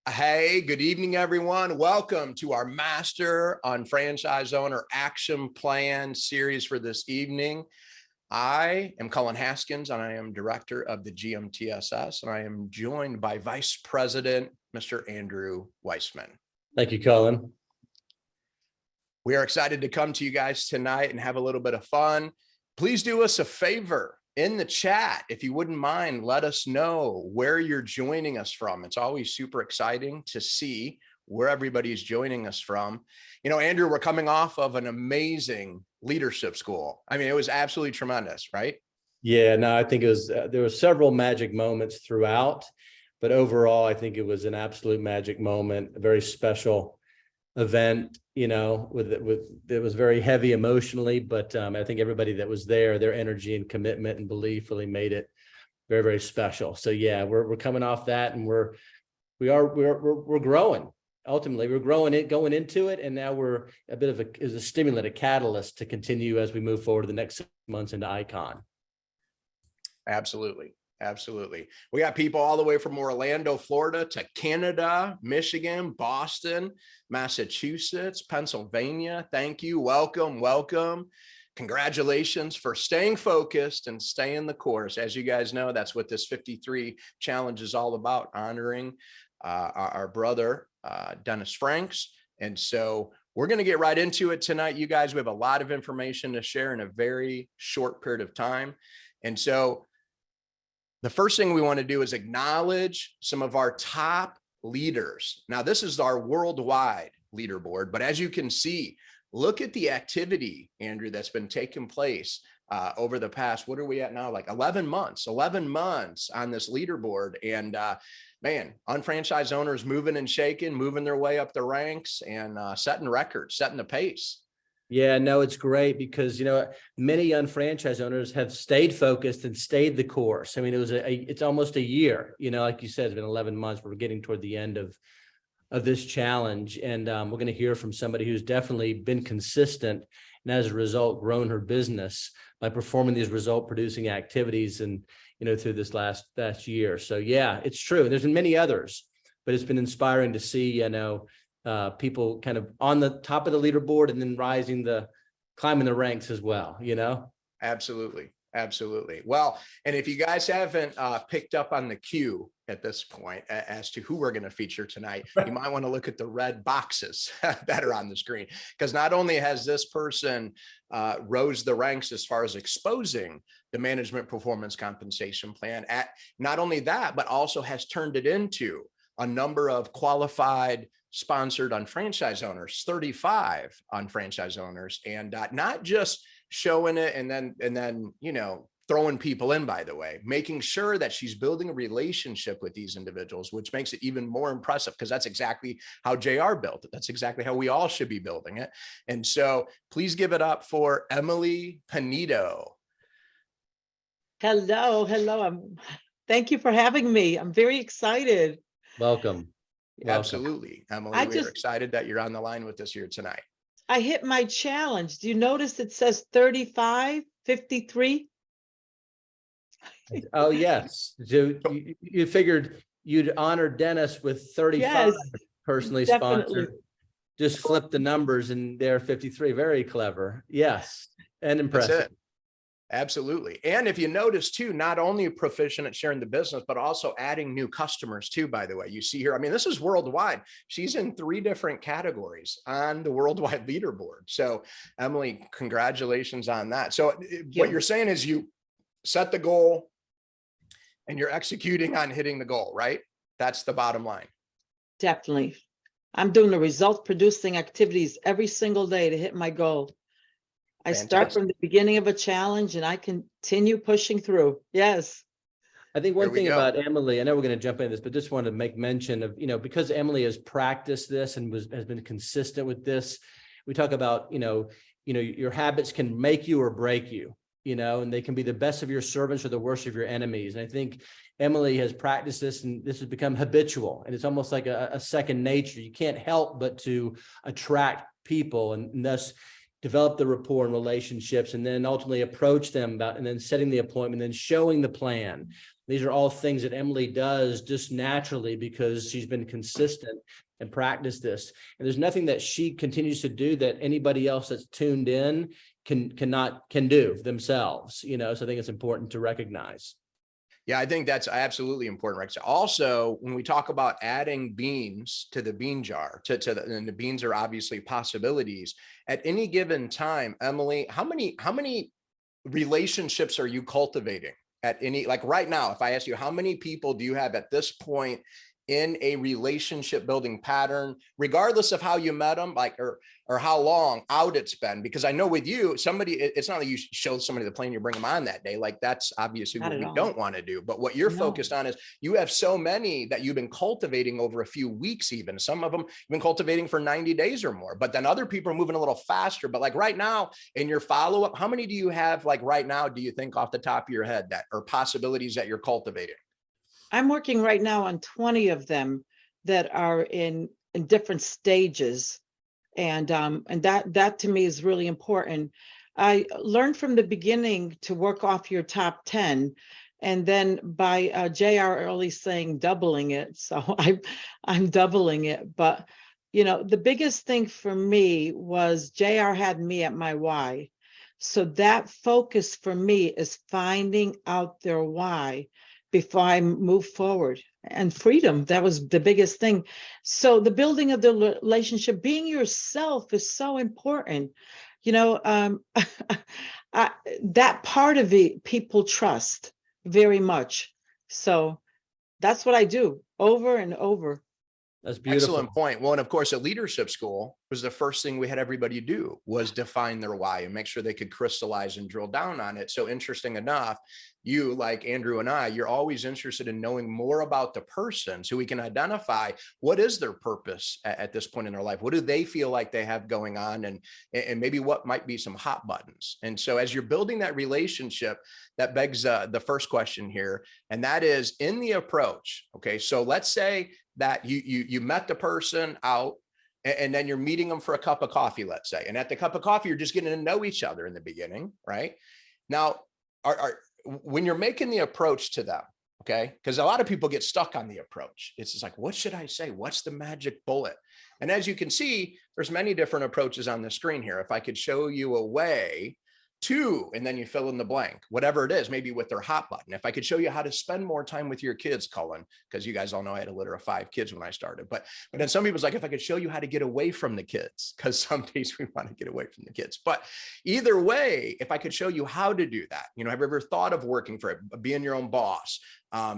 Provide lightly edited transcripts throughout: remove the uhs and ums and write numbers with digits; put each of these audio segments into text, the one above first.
Hey, good evening, everyone. Welcome to our Master on Franchise Owner Action Plan series for this evening. I am Cullen Haskins, and I am Director of the GMTSS, and I am joined by Vice President, Mr. Andrew Weissman. Thank you, Cullen. We are excited to come to you guys tonight and have a little bit of fun. Please do us a favor. In the chat, if you wouldn't mind, let us know where you're joining us from. It's always super exciting to see where everybody's joining us from. You know, Andrew, we're coming off of an amazing leadership school. I mean, it was absolutely tremendous, right? Yeah, no, I think it was, there were several magic moments throughout, but overall, I think it was an absolute magic moment, a very special event, you know, it was very heavy emotionally, but I think everybody that was there, their energy and commitment and belief really made it very, very special. So yeah, we're coming off that, and we're growing. Ultimately, we're growing going into it, and now we're a bit of a stimulant, a catalyst to continue as we move forward the next 6 months into Icon. Absolutely. Absolutely. We got people all the way from Orlando, Florida to Canada, Michigan, Boston, Massachusetts, Pennsylvania. Thank you. Welcome. Welcome. Congratulations for staying focused and staying the course. As you guys know, that's what this 53 challenge is all about, honoring our brother, Dennis Franks. And so we're going to get right into it tonight. You guys, we have a lot of information to share in a very short period of time. And so the first thing we want to do is acknowledge some of our top leaders. Now, this is our worldwide leaderboard, but as you can see, look at the activity, Andrew, that's been taking place over the past, what are we at now? Like 11 months on this leaderboard. And man, unfranchised owners moving and shaking, moving their way up the ranks and setting records, setting the pace. Yeah, no, it's great because, you know, many unfranchised owners have stayed focused and stayed the course. I mean, it's almost a year, you know, like you said, it's been 11 months. We're getting toward the end of this challenge. And we're going to hear from somebody who's definitely been consistent and as a result, grown her business by performing these result producing activities and, you know, through this last year. So yeah, it's true. And there's been many others, but it's been inspiring to see, you know, people kind of on the top of the leaderboard and then climbing the ranks as well, you know? Absolutely. Absolutely. Well, and if you guys haven't picked up on the cue at this point as to who we're going to feature tonight, you might want to look at the red boxes that are on the screen, because not only has this person rose the ranks as far as exposing the management performance compensation plan, not only that, but also has turned it into a number of qualified sponsored unfranchised owners, 35 unfranchised owners, and not just showing it and then, you know, throwing people in, by the way, making sure that she's building a relationship with these individuals, which makes it even more impressive, because that's exactly how JR built it. That's exactly how we all should be building it. And so please give it up for Emily Pinedo. Hello. Thank you for having me. I'm very excited. Welcome. Absolutely, Emily. We're excited that you're on the line with us here tonight. I hit my challenge. Do you notice it says 35, 53? Oh, yes. So you figured you'd honor Dennis with 35 Yes, personally definitely. sponsored. Just flip the numbers and they're 53. Very clever. Yes. And impressive. That's it. Absolutely. And if you notice too, not only proficient at sharing the business, but also adding new customers too, by the way. You see here, I mean, this is worldwide. She's in 3 different categories on the worldwide leaderboard. So Emily, congratulations on that. So what you're saying is you set the goal and you're executing on hitting the goal, right? That's the bottom line. Definitely. I'm doing the result producing activities every single day to hit my goal. I start from the beginning of a challenge and I continue pushing through. Yes. I think one thing about Emily, I know we're going to jump into this, but just wanted to make mention of, you know, because Emily has practiced this and has been consistent with this. We talk about, you know, your habits can make you or break you, you know, and they can be the best of your servants or the worst of your enemies. And I think Emily has practiced this and this has become habitual, and it's almost like a second nature. You can't help but to attract people and thus develop the rapport and relationships, and then ultimately approach them about, and then setting the appointment, then showing the plan. These are all things that Emily does just naturally because she's been consistent and practiced this. And there's nothing that she continues to do that anybody else that's tuned in can do themselves, you know. So I think it's important to recognize. Yeah, I think that's absolutely important, Rex. Also, when we talk about adding beans to the bean jar, and the beans are obviously possibilities at any given time. Emily, how many relationships are you cultivating at any, like right now? If I ask you, how many people do you have at this point in a relationship building pattern, regardless of how you met them, like, or how long out it's been? Because I know with you, somebody, it's not like you show somebody the plane, you bring them on that day. Like, that's obviously what we don't want to do. But what you're focused on is you have so many that you've been cultivating over a few weeks, even some of them you've been cultivating for 90 days or more. But then other people are moving a little faster. But like right now in your follow-up, how many do you have, like right now, do you think off the top of your head that are possibilities that you're cultivating? I'm working right now on 20 of them that are in different stages. And that to me is really important. I learned from the beginning to work off your top 10, and then by JR early saying doubling it. So I'm doubling it. But, you know, the biggest thing for me was JR had me at my why. So that focus for me is finding out their why before I move forward. And freedom, that was the biggest thing. So the building of the relationship, being yourself, is so important. You know, that part of it, people trust very much. So that's what I do over and over. That's beautiful. Excellent point. Well, and of course, at leadership school was the first thing we had everybody do was define their why and make sure they could crystallize and drill down on it. So interesting enough, you, like Andrew and I, you're always interested in knowing more about the person so we can identify what is their purpose at this point in their life. What do they feel like they have going on, and maybe what might be some hot buttons. And so as you're building that relationship, that begs the first question here, and that is in the approach. Okay, so let's say that you met the person out, and then you're meeting them for a cup of coffee, let's say. And at the cup of coffee, you're just getting to know each other in the beginning, right? Now, when you're making the approach to them, okay, because a lot of people get stuck on the approach. It's just like, what should I say? What's the magic bullet? And as you can see, there's many different approaches on the screen here. If I could show you a way to, and then you fill in the blank, whatever it is, maybe with their hot button. If I could show you how to spend more time with your kids, Cullen, because you guys all know I had a litter of 5 kids when I started. But then some people's like, if I could show you how to get away from the kids, because some days we want to get away from the kids. But either way, if I could show you how to do that, you know, have you ever thought of working for it, being your own boss?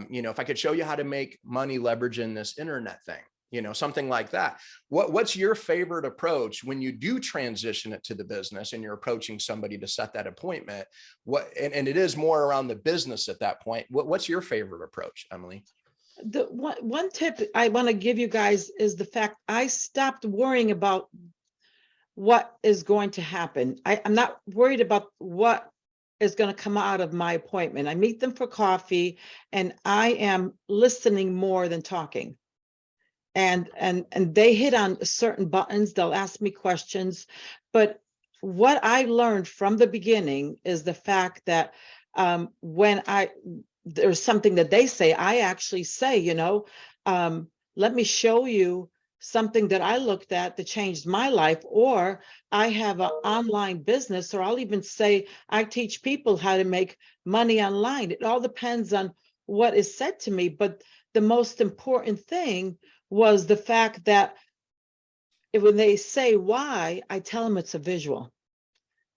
You know, if I could show you how to make money leveraging this internet thing, you know, something like that. What's your favorite approach when you do transition it to the business and you're approaching somebody to set that appointment? And it is more around the business at that point. What's your favorite approach, Emily? The one tip I want to give you guys is the fact I stopped worrying about what is going to happen. I'm not worried about what is going to come out of my appointment. I meet them for coffee and I am listening more than talking. And they hit on certain buttons. They'll ask me questions. But what I learned from the beginning is the fact that when there's something that they say, I actually say, you know, let me show you something that I looked at that changed my life, or I have an online business, or I'll even say I teach people how to make money online. It all depends on what is said to me. But the most important thing was the fact that when they say why, I tell them it's a visual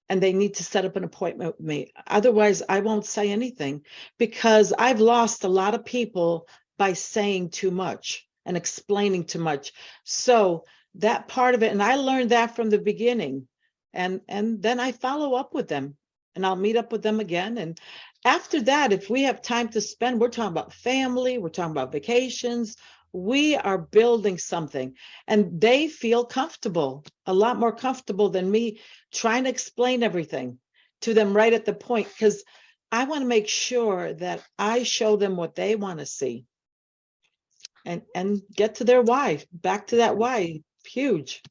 and they need to set up an appointment with me. Otherwise, I won't say anything, because I've lost a lot of people by saying too much and explaining too much. So that part of it, and I learned that from the beginning, and then I follow up with them and I'll meet up with them again. And after that, if we have time to spend, we're talking about family, we're talking about vacations, we are building something, and they feel comfortable, a lot more comfortable than me trying to explain everything to them right at the point, because I want to make sure that I show them what they want to see and get to their why, back to that why. Huge.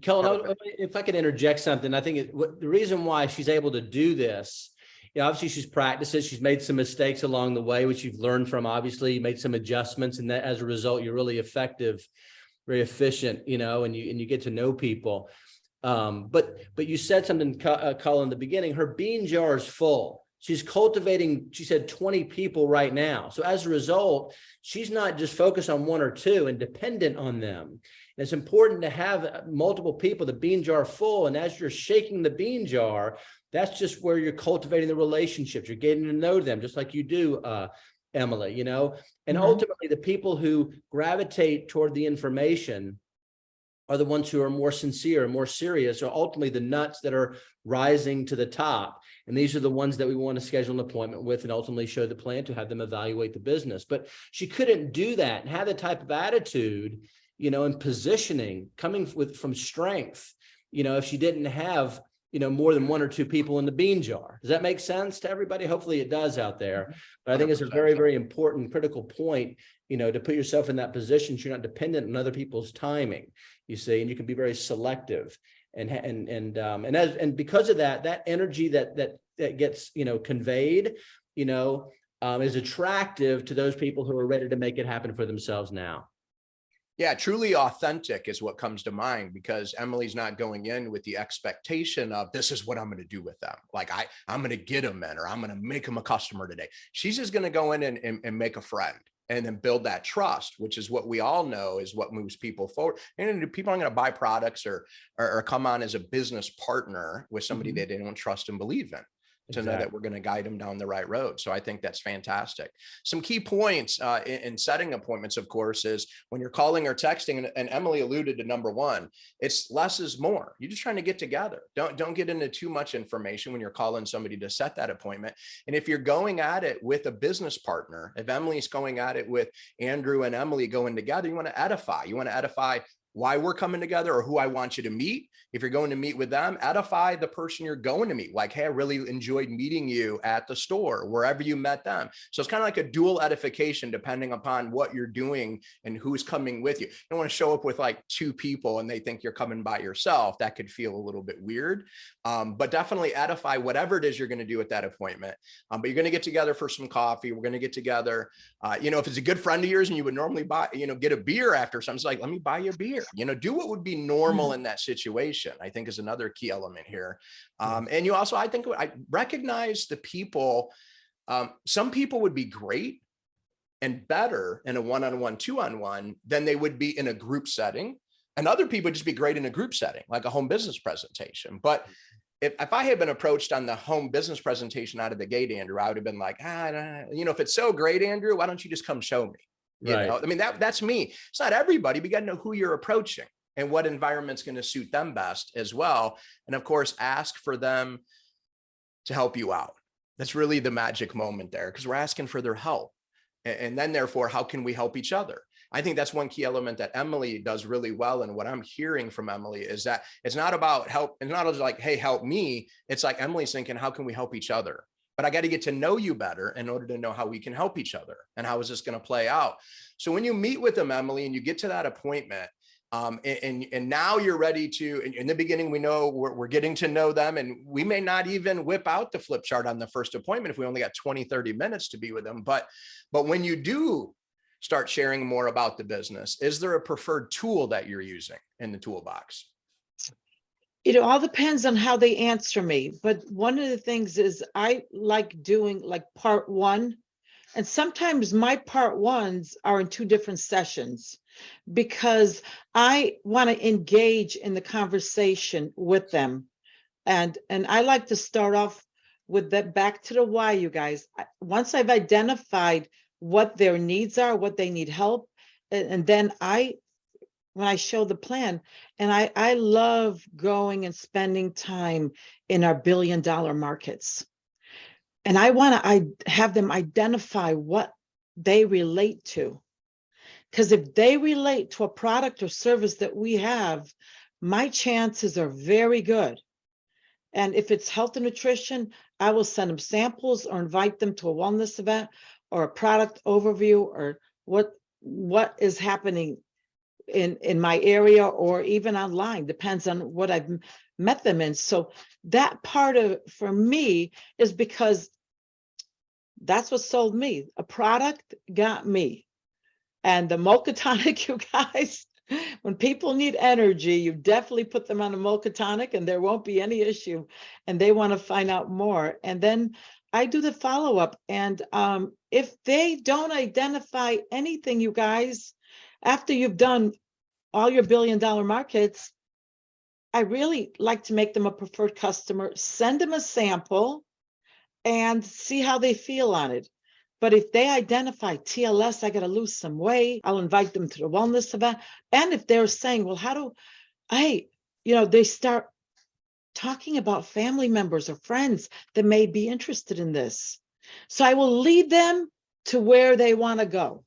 Cullen, if I could interject something, I think the reason why she's able to do this you know, obviously she's practiced it. She's made some mistakes along the way, which you've learned from, obviously. You made some adjustments, and that as a result, you're really effective, very efficient, you know, and you get to know people. But you said something, Cullen, in the beginning. Her bean jar is full. She's cultivating, she said, 20 people right now. So as a result, she's not just focused on one or two and dependent on them. And it's important to have multiple people, the bean jar full. And as you're shaking the bean jar, that's just where you're cultivating the relationships. You're getting to know them, just like you do, Emily, you know. And ultimately, the people who gravitate toward the information are the ones who are more sincere and more serious, or ultimately the nuts that are rising to the top. And these are the ones that we want to schedule an appointment with and ultimately show the plan to have them evaluate the business. But she couldn't do that and have the type of attitude, you know, and positioning coming from strength, you know, if she didn't have, you know, more than one or two people in the bean jar. Does that make sense to everybody? Hopefully it does out there. But I think it's a very, very important, critical point, you know, to put yourself in that position so you're not dependent on other people's timing, you see, and you can be very selective. And because of that, that energy that gets, you know, conveyed, you know, is attractive to those people who are ready to make it happen for themselves now. Yeah, truly authentic is what comes to mind, because Emily's not going in with the expectation of this is what I'm going to do with them. Like I'm going to get them in, or I'm going to make them a customer today. She's just going to go in and make a friend, and then build that trust, which is what we all know is what moves people forward. And people aren't going to buy products or come on as a business partner with somebody that they don't trust and believe in, to know that we're going to guide them down the right road. So I think that's fantastic. Some key points in setting appointments, of course, is when you're calling or texting, and Emily alluded to number one, it's less is more. You're just trying to get together. Don't get into too much information when you're calling somebody to set that appointment. And if you're going at it with a business partner, if Emily's going at it with Andrew and Emily going together, you want to edify. You want to edify why we're coming together, or who I want you to meet. If you're going to meet with them, edify the person you're going to meet. Like, hey, I really enjoyed meeting you at the store, wherever you met them. So it's kind of like a dual edification, depending upon what you're doing and who's coming with you. You don't want to show up with like two people and they think you're coming by yourself. That could feel a little bit weird, but definitely edify whatever it is you're going to do at that appointment. But you're going to get together for some coffee. We're going to get together. You know, if it's a good friend of yours and you would normally buy, you know, get a beer after something, it's like, let me buy you a beer. You know, do what would be normal in that situation, I think is another key element here. And you also, I think I recognize the people. Some people would be great and better in a one-on-one, two-on-one than they would be in a group setting. And other people would just be great in a group setting, like a home business presentation. But if I had been approached on the home business presentation out of the gate, Andrew, I would have been like, you know, if it's so great, Andrew, why don't you just come show me? You know, I mean, that's me. It's not everybody, but you got to know who you're approaching and what environment's going to suit them best as well. And of course, ask for them to help you out. That's really the magic moment there, because we're asking for their help. And then therefore, how can we help each other? I think that's one key element that Emily does really well. And what I'm hearing from Emily is that it's not about help. It's not like, hey, help me. It's like Emily's thinking, how can we help each other? But I got to get to know you better in order to know how we can help each other and how is this going to play out. So when you meet with them, Emily, and you get to that appointment, and now you're ready to, in the beginning, we know we're getting to know them, and we may not even whip out the flip chart on the first appointment if we only got 20, 30 minutes to be with them. But when you do start sharing more about the business, is there a preferred tool that you're using in the toolbox? It all depends on how they answer me. But one of the things is I like doing like part one. And sometimes my part ones are in two different sessions, because I want to engage in the conversation with them. And I like to start off with that back to the why, you guys. Once I've identified what their needs are, what they need help, and then when I show the plan, and I love going and spending time in our billion-dollar markets. And I want to have them identify what they relate to. Because if they relate to a product or service that we have, my chances are very good. And if it's health and nutrition, I will send them samples or invite them to a wellness event or a product overview, or what is happening in my area, or even online. Depends on what I've met them in. So that part of, for me, is because that's what sold me. A product got me. And the mocha tonic, you guys, when people need energy, you definitely put them on a mocha tonic and there won't be any issue. And they want to find out more. And then I do the follow-up. And if they don't identify anything, you guys, after you've done all your billion-dollar markets, I really like to make them a preferred customer, send them a sample and see how they feel on it. But if they identify TLS, I got to lose some weight, I'll invite them to the wellness event. And if they're saying, well, how do I, they start talking about family members or friends that may be interested in this. So I will lead them to where they want to go.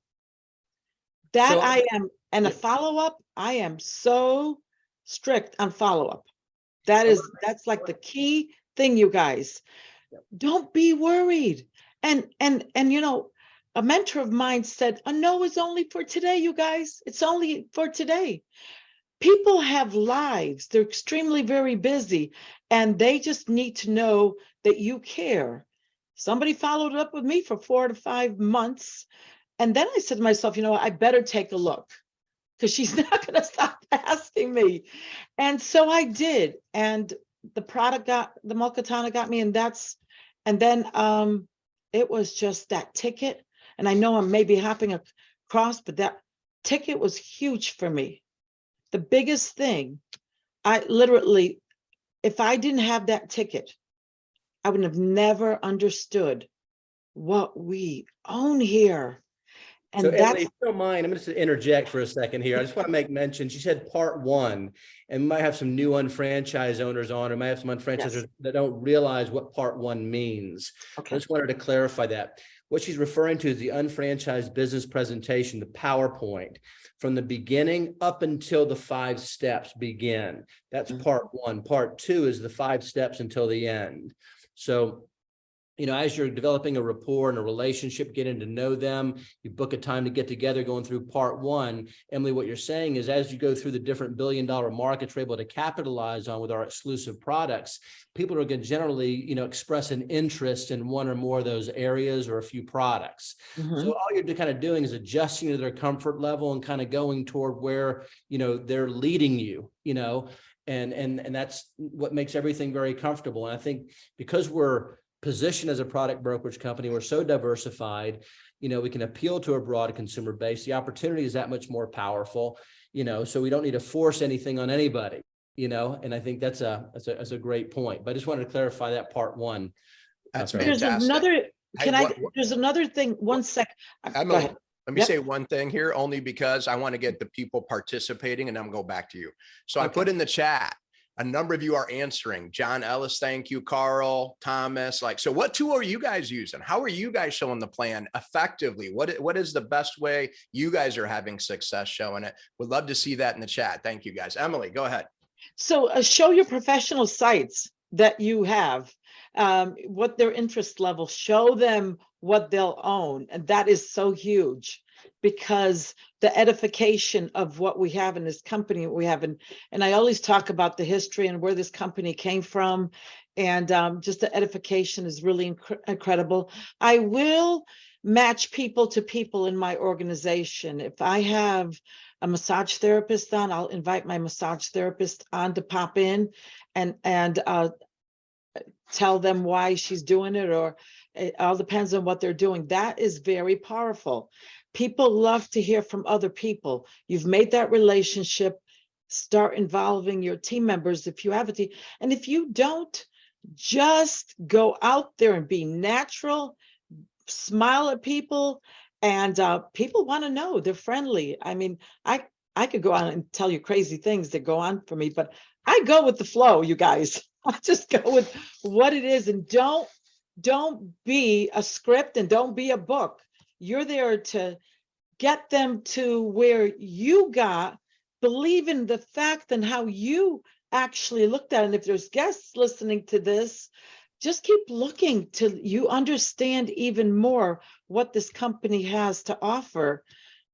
That So- I am, and a follow-up, I am so strict on follow-up. That's like the key thing, you guys. Don't be worried. And a mentor of mine said, a no is only for today, you guys. It's only for today. People have lives. They're extremely very busy, and they just need to know that you care. Somebody followed up with me for 4 to 5 months. And then I said to myself, I better take a look, because she's not going to stop asking me. And so I did. And the Mulkatana got me, and then it was just that ticket. And I know I'm maybe hopping across, but that ticket was huge for me. The biggest thing, I literally, if I didn't have that ticket, I would have never understood what we own here. And So that's, Emily, if you don't mind, I'm going to interject for a second here. I just want to make mention, she said part one, and we might have some new unfranchised owners on, or might have some unfranchisers that don't realize what part one means. okay. I just wanted to clarify that. What she's referring to is the unfranchised business presentation, the PowerPoint, from the beginning up until the 5 steps begin. That's part one. Part two is the 5 steps until the end. So, as you're developing a rapport and a relationship, getting to know them, you book a time to get together, going through part one. Emily, what you're saying is, as you go through the different billion-dollar markets we're able to capitalize on with our exclusive products, people are going to generally, express an interest in one or more of those areas or a few products. So all you're kind of doing is adjusting to their comfort level and kind of going toward where, they're leading you, and that's what makes everything very comfortable. And I think because we're positioned as a product brokerage company, we're so diversified, we can appeal to a broad consumer base. The opportunity is that much more powerful, so we don't need to force anything on anybody, and I think that's a great point. But I just wanted to clarify that part one. That's There's fantastic. another, Hey, there's another thing, one sec. Go Emily, ahead. let me Yep. say one thing here, only because I want to get the people participating, and I'm going to go back to you. So I put in the chat, a number of you are answering. John Ellis, thank you. Carl, Thomas, so what tool are you guys using? How are you guys showing the plan effectively? What is the best way you guys are having success showing it? Would love to see that in the chat. Thank you guys. Emily, go ahead. So show your professional sites that you have, what their interest level, show them what they'll own. And that is so huge, because the edification of what we have in this company, and I always talk about the history and where this company came from. And just the edification is really incredible. I will match people to people in my organization. If I have a massage therapist on, I'll invite my massage therapist on to pop in and tell them why she's doing it, or it all depends on what they're doing. That is very powerful. People love to hear from other people. You've made that relationship. Start involving your team members if you have a team. And if you don't, just go out there and be natural, smile at people, and people want to know. They're friendly. I mean, I could go on and tell you crazy things that go on for me, but I go with the flow, you guys. I just go with what it is, and don't be a script and don't be a book. You're there to get them to where you got, believe in the fact and how you actually looked at it. And if there's guests listening to this, just keep looking till you understand even more what this company has to offer.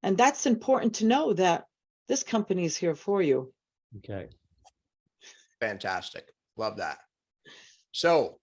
And that's important to know, that this company is here for you. Okay. Fantastic. Love that. So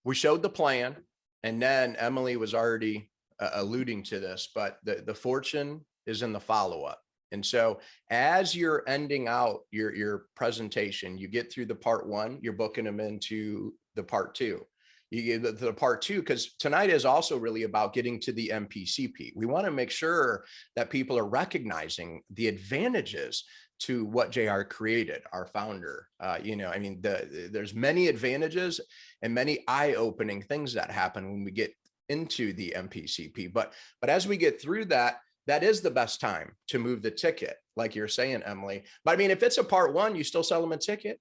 we showed the plan, and then Emily was already alluding to this, but the fortune is in the follow-up. And so as you're ending out your presentation, you get through the part one, you're booking them into the part two. You get the part two, because tonight is also really about getting to the MPCP. We want to make sure that people are recognizing the advantages to what JR created, our founder. I mean, there's many advantages and many eye-opening things that happen when we get into the MPCP. But as we get through that, that is the best time to move the ticket, like you're saying, Emily. But I mean, if it's a part one, you still sell them a ticket.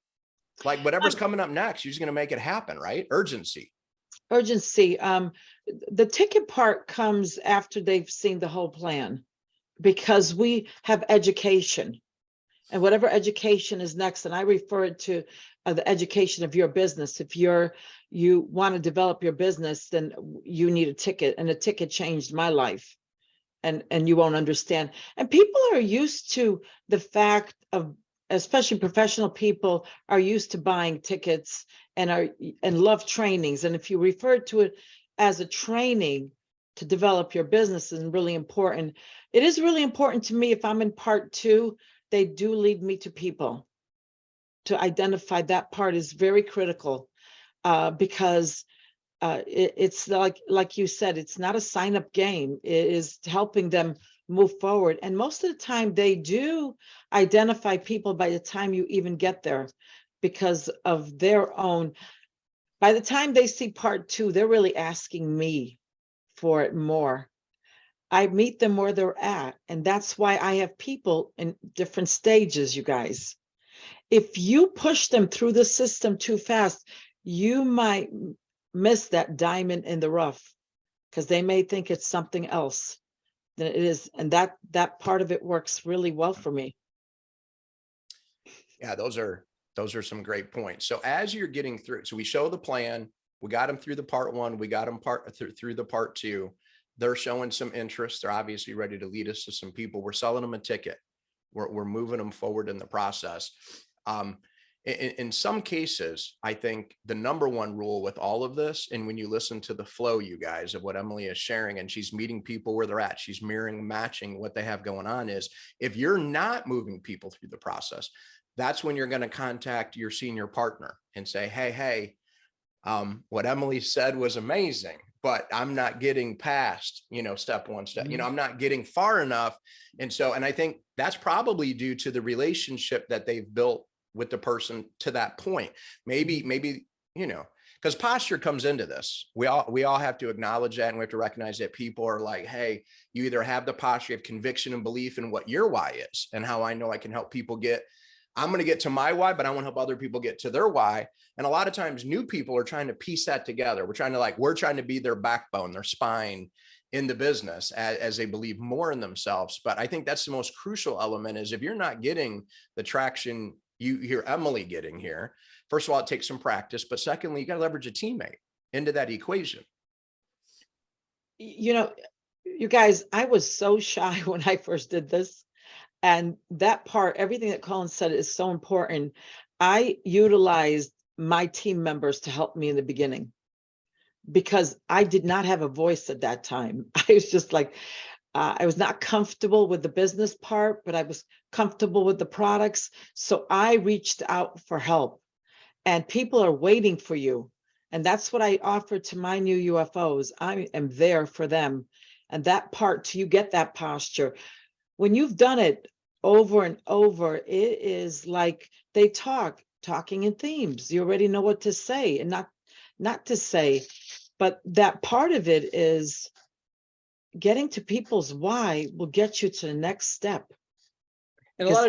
Like whatever's coming up next, you're just going to make it happen, right? Urgency. The ticket part comes after they've seen the whole plan, because we have education, and whatever education is next. And I refer it to the education of your business. If you want to develop your business, then you need a ticket, and a ticket changed my life. And you won't understand. And people are used to the fact of, especially professional people, are used to buying tickets and love trainings. And if you refer to it as a training to develop your business, is really important. It is really important to me. If I'm in part two, they do lead me to people. To identify that part is very critical, because it's like you said, it's not a sign-up game. It is helping them move forward. And most of the time they do identify people by the time you even get there, because of their own. By the time they see part two, they're really asking me for it more. I meet them where they're at. And that's why I have people in different stages, you guys. If you push them through the system too fast, you might miss that diamond in the rough, because they may think it's something else than it is. And that part of it works really well for me. Yeah, those are some great points. So as you're getting through, so we show the plan, we got them through the part one, we got them through the part two. They're showing some interest. They're obviously ready to lead us to some people. We're selling them a ticket. We're moving them forward in the process. In some cases, I think the number one rule with all of this, and when you listen to the flow, you guys, of what Emily is sharing, and she's meeting people where they're at, she's mirroring, matching what they have going on, is if you're not moving people through the process, that's when you're going to contact your senior partner and say, hey, what Emily said was amazing, but I'm not getting past, step one, I'm not getting far enough. And I think that's probably due to the relationship that they've built with the person to that point. Maybe, because posture comes into this. We all have to acknowledge that, and we have to recognize that people are like, hey, you either have the posture of conviction and belief in what your why is, and how I know I can help people I'm going to get to my why, but I want to help other people get to their why. And a lot of times new people are trying to piece that together. We're trying to be their backbone, their spine in the business as they believe more in themselves. But I think that's the most crucial element, is if you're not getting the traction you hear Emily getting here, first of all, it takes some practice, but secondly, you got to leverage a teammate into that equation. You guys, I was so shy when I first did this. And that part, everything that Cullen said is so important. I utilized my team members to help me in the beginning, because I did not have a voice at that time. I was just like, I was not comfortable with the business part, but I was comfortable with the products. So I reached out for help, and people are waiting for you. And that's what I offer to my new UFOs. I am there for them. And that part, till you get that posture, when you've done it over and over, it is like they talking in themes. You already know what to say and not to say. But that part of it is getting to people's why will get you to the next step. And a lot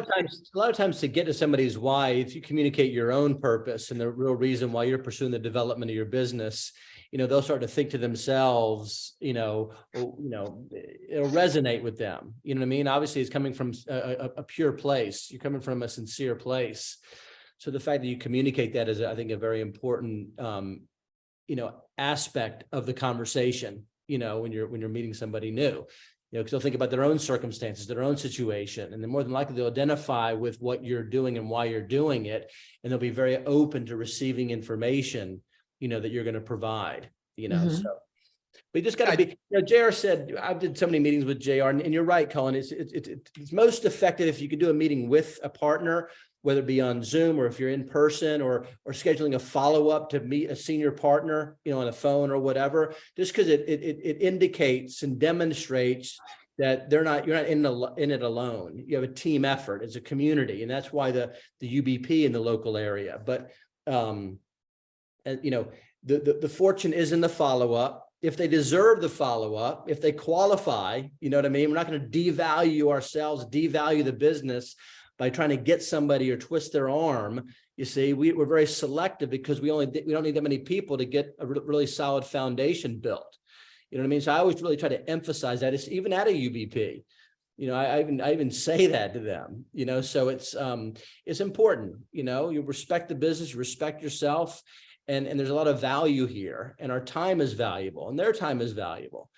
of times to get to somebody's why, if you communicate your own purpose and the real reason why you're pursuing the development of your business, they'll start to think to themselves, it'll resonate with them. You know what I mean? Obviously, it's coming from a pure place. You're coming from a sincere place. So the fact that you communicate that is, I think, a very important, aspect of the conversation. When you're meeting somebody new. because they'll think about their own circumstances, their own situation, and then more than likely they'll identify with what you're doing and why you're doing it, and they'll be very open to receiving information, that you're going to provide, Mhm. so. We just got to be, JR said, I did so many meetings with JR, and you're right, Cullen, it's most effective if you could do a meeting with a partner, whether it be on Zoom or if you're in person, or scheduling a follow-up to meet a senior partner, on the phone or whatever, just because it indicates and demonstrates that you're not in it alone. You have a team effort, it's a community, and that's why the UBP in the local area. But the fortune is in the follow-up. If they deserve the follow-up, if they qualify, you know what I mean? We're not going to devalue ourselves, devalue the business by trying to get somebody or twist their arm. You see, we're very selective because we don't need that many people to get a really solid foundation built. You know what I mean? So I always really try to emphasize that. It's even at a UBP. I even say that to them, so it's important, you respect the business, you respect yourself. And there's a lot of value here, and our time is valuable and their time is valuable.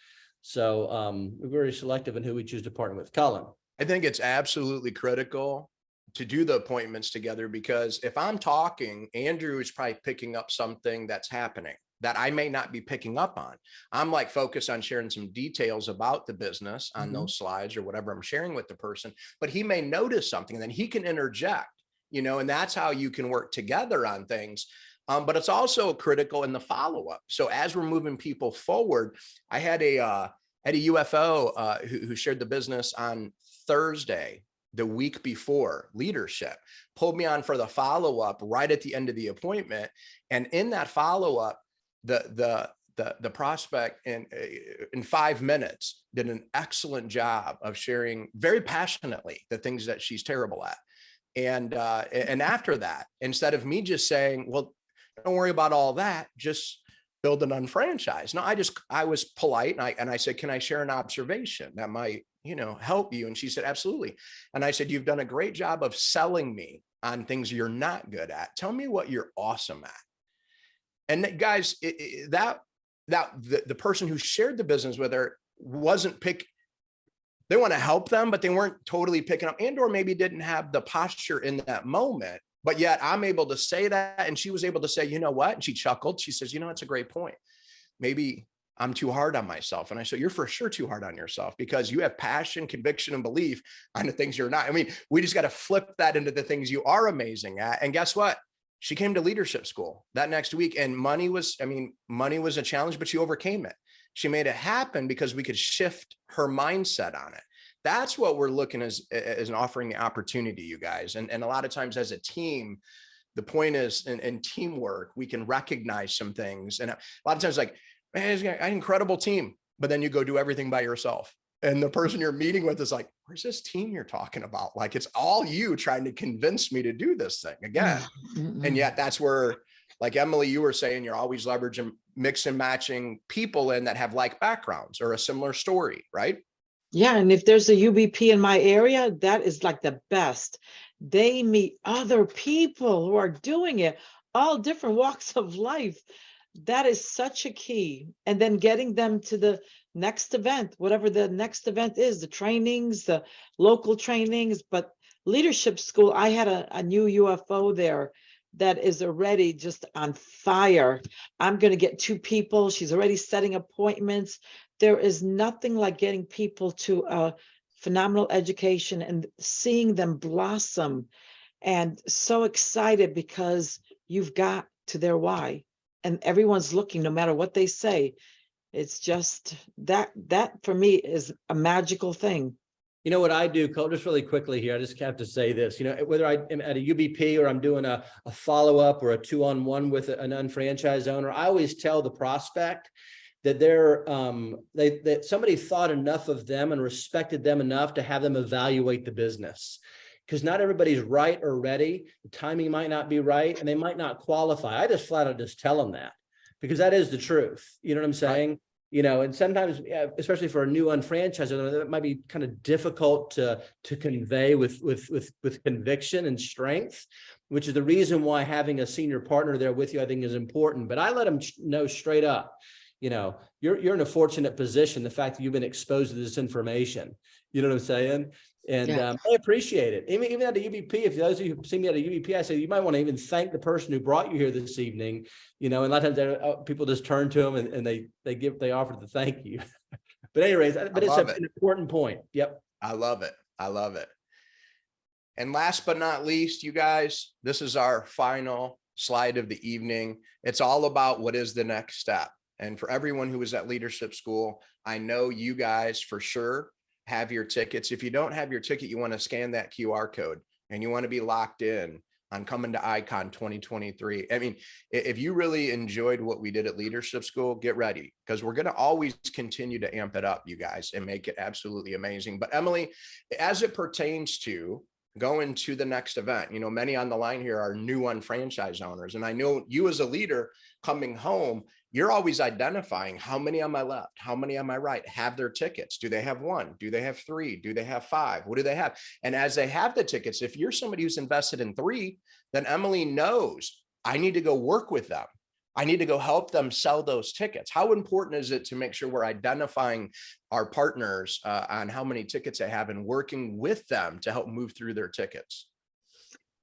So we're very selective in who we choose to partner with. Cullen. I think it's absolutely critical to do the appointments together, because if I'm talking, Andrew is probably picking up something that's happening that I may not be picking up on. I'm like focused on sharing some details about the business on those slides or whatever I'm sharing with the person, but he may notice something and then he can interject, and that's how you can work together on things. But it's also critical in the follow-up. So as we're moving people forward, I had a UFO who shared the business on Thursday, the week before leadership, pulled me on for the follow-up right at the end of the appointment. And in that follow-up, the prospect in 5 minutes did an excellent job of sharing very passionately the things that she's terrible at. And after that, instead of me just saying, well, don't worry about all that, just build an unfranchised. No, I was polite, and I said, can I share an observation that might, help you? And she said, absolutely. And I said, you've done a great job of selling me on things you're not good at. Tell me what you're awesome at. And guys, the person who shared the business with her they want to help them, but they weren't totally picking up, or maybe didn't have the posture in that moment. But yet I'm able to say that, and she was able to say, you know what? And she chuckled. She says, that's a great point. Maybe I'm too hard on myself. And I said, you're for sure too hard on yourself, because you have passion, conviction, and belief on the things you're not. I mean, we just got to flip that into the things you are amazing at. And guess what? She came to leadership school that next week, and money was a challenge, but she overcame it. She made it happen because we could shift her mindset on it. That's what we're looking as offering the opportunity, you guys. And a lot of times as a team, the point is in teamwork, we can recognize some things. And a lot of times like, man, it's an incredible team, but then you go do everything by yourself. And the person you're meeting with is like, where's this team you're talking about? Like, it's all you trying to convince me to do this thing again. And yet that's where, like Emily, you were saying, you're always leveraging, mix and matching people in that have like backgrounds or a similar story, right? Yeah, and if there's a UBP in my area, that is like the best. They meet other people who are doing it, all different walks of life. That is such a key. And then getting them to the next event, whatever the next event is, the trainings, the local trainings. But leadership school, I had a new UFO there that is already just on fire. I'm going to get 2 people. She's already setting appointments. There is nothing like getting people to a phenomenal education and seeing them blossom, and so excited because you've got to their why, and everyone's looking no matter what they say. It's just that for me is a magical thing. You know what I do, Cole, just really quickly here, I just have to say this, whether I am at a UBP or I'm doing a follow-up or a 2-on-1 with an unfranchised owner, I always tell the prospect that that somebody thought enough of them and respected them enough to have them evaluate the business. Because not everybody's right or ready. The timing might not be right, and they might not qualify. I just flat out just tell them that, because that is the truth. You know what I'm saying? And sometimes, especially for a new unfranchised, that might be kind of difficult to convey with conviction and strength, which is the reason why having a senior partner there with you, I think, is important. But I let them know straight up, you know, you're in a fortunate position, the fact that you've been exposed to this information, you know what I'm saying? And Yeah. I appreciate it. Even at the UBP, if those of you who see me at a UBP, I say you might want to even thank the person who brought you here this evening, you know, and a lot of times people just turn to them and they offer to thank you. But anyways, but it's an important point. Yep. I love it. I love it. And last but not least, you guys, this is our final slide of the evening. It's all about what is the next step. And for everyone who was at leadership school, I know you guys for sure have your tickets. If you don't have your ticket, you want to scan that QR code and you want to be locked in on coming to Icon 2023. I mean, if you really enjoyed what we did at leadership school, get ready, because we're going to always continue to amp it up, you guys, and make it absolutely amazing. But Emily, as it pertains to going to the next event, you know, many on the line here are new unfranchised owners. And I know you as a leader coming home, you're always identifying how many on my left, how many on my right have their tickets. Do they have one? Do they have three? Do they have five? What do they have? And as they have the tickets, if you're somebody who's invested in three, then Emily knows I need to go work with them. I need to go help them sell those tickets. How important is it to make sure we're identifying our partners on how many tickets they have and working with them to help move through their tickets?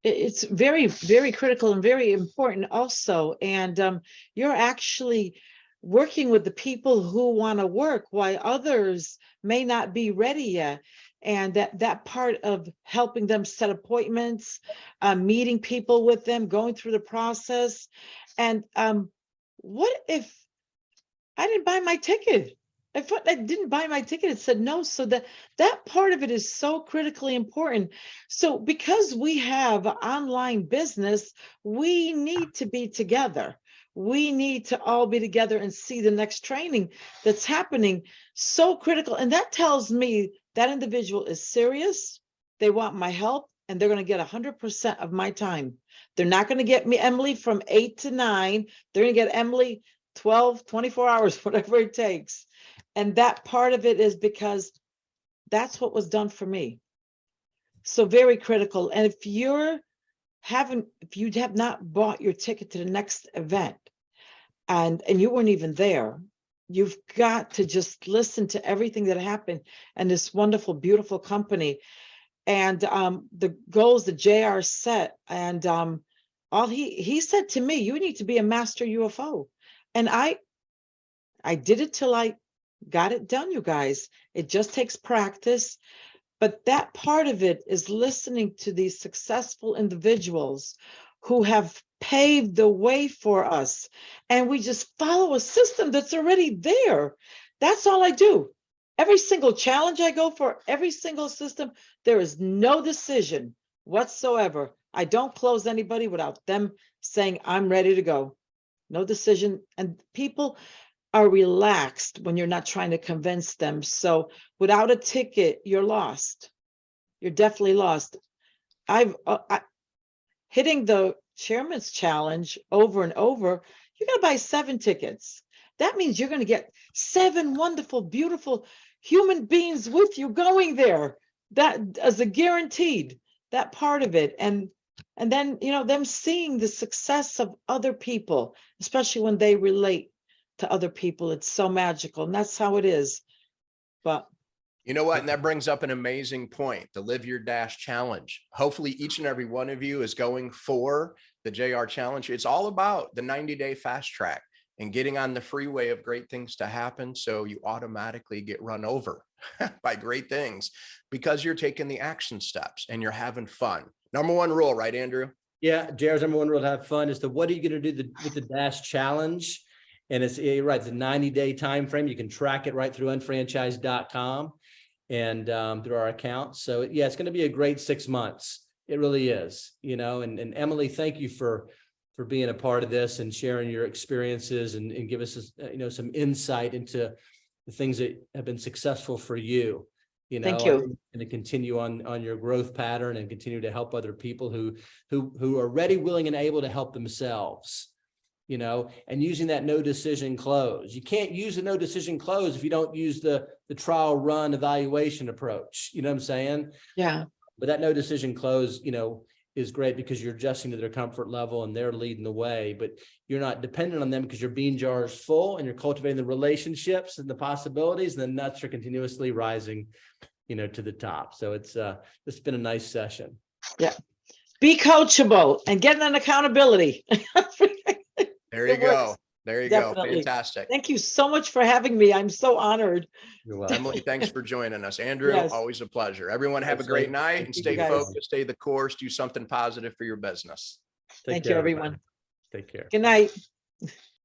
It's very, very critical and very important also. And you're actually working with the people who want to work while others may not be ready yet. And that part of helping them set appointments, meeting people with them, going through the process. And what if I didn't buy my ticket? If I didn't buy my ticket, it said no. So that part of it is so critically important. So because we have online business, we need to be together. We need to all be together and see the next training that's happening. So critical. And that tells me that individual is serious. They want my help and they're going to get 100% of my time. They're not going to get me, Emily, from 8 to 9. They're going to get Emily 12, 24 hours, whatever it takes. And that part of it is because that's what was done for me. So very critical. And if you have not bought your ticket to the next event and you weren't even there, you've got to just listen to everything that happened and this wonderful, beautiful company and the goals that JR set. And all he said to me, you need to be a master UFO. And I did it till I got it done, you guys. It just takes practice. But that part of it is listening to these successful individuals who have paved the way for us. And we just follow a system that's already there. That's all I do. Every single challenge I go for, every single system, there is no decision whatsoever. I don't close anybody without them saying, I'm ready to go. No decision. And people are relaxed when you're not trying to convince them. So without a ticket, you're lost. You're definitely lost. Hitting the chairman's challenge over and over, you're going to buy 7 tickets. That means you're going to get 7 wonderful, beautiful human beings with you going there. That is a guaranteed, that part of it. And then, you know, them seeing the success of other people, especially when they relate to other people, it's so magical, and that's how it is. But you know what? And that brings up an amazing point, the Live Your Dash Challenge. Hopefully each and every one of you is going for the JR Challenge. It's all about the 90-day fast track and getting on the freeway of great things to happen. So you automatically get run over by great things because you're taking the action steps and you're having fun. Number one rule, right, Andrew? Yeah, JR's number one rule to have fun is what are you going to do with the Dash Challenge? And it's right, it's a 90-day time frame. You can track it right through unfranchised.com and through our account. So yeah, it's going to be a great 6 months. It really is, you know. And Emily, thank you for being a part of this and sharing your experiences and give us some insight into the things that have been successful for you. You know, thank you. And to continue on your growth pattern and continue to help other people who are ready, willing, and able to help themselves. You know, and using that no decision close. You can't use a no decision close if you don't use the trial run evaluation approach. You know what I'm saying? Yeah. But that no decision close, you know, is great because you're adjusting to their comfort level and they're leading the way, but you're not dependent on them because your bean jar is full and you're cultivating the relationships and the possibilities, and the nuts are continuously rising, to the top. So it's been a nice session. Yeah. Be coachable and get an accountability. There you It go. works. There you go. Definitely. Fantastic. Thank you so much for having me. I'm so honored. You're welcome. Emily, thanks for joining us. Andrew, Yes. always a pleasure. Everyone have a Thanks, great Lee. night Thank and you, stay guys. focused, stay the course, do something positive for your business. Take Thank care, you, everybody. everyone. Take care. Good night.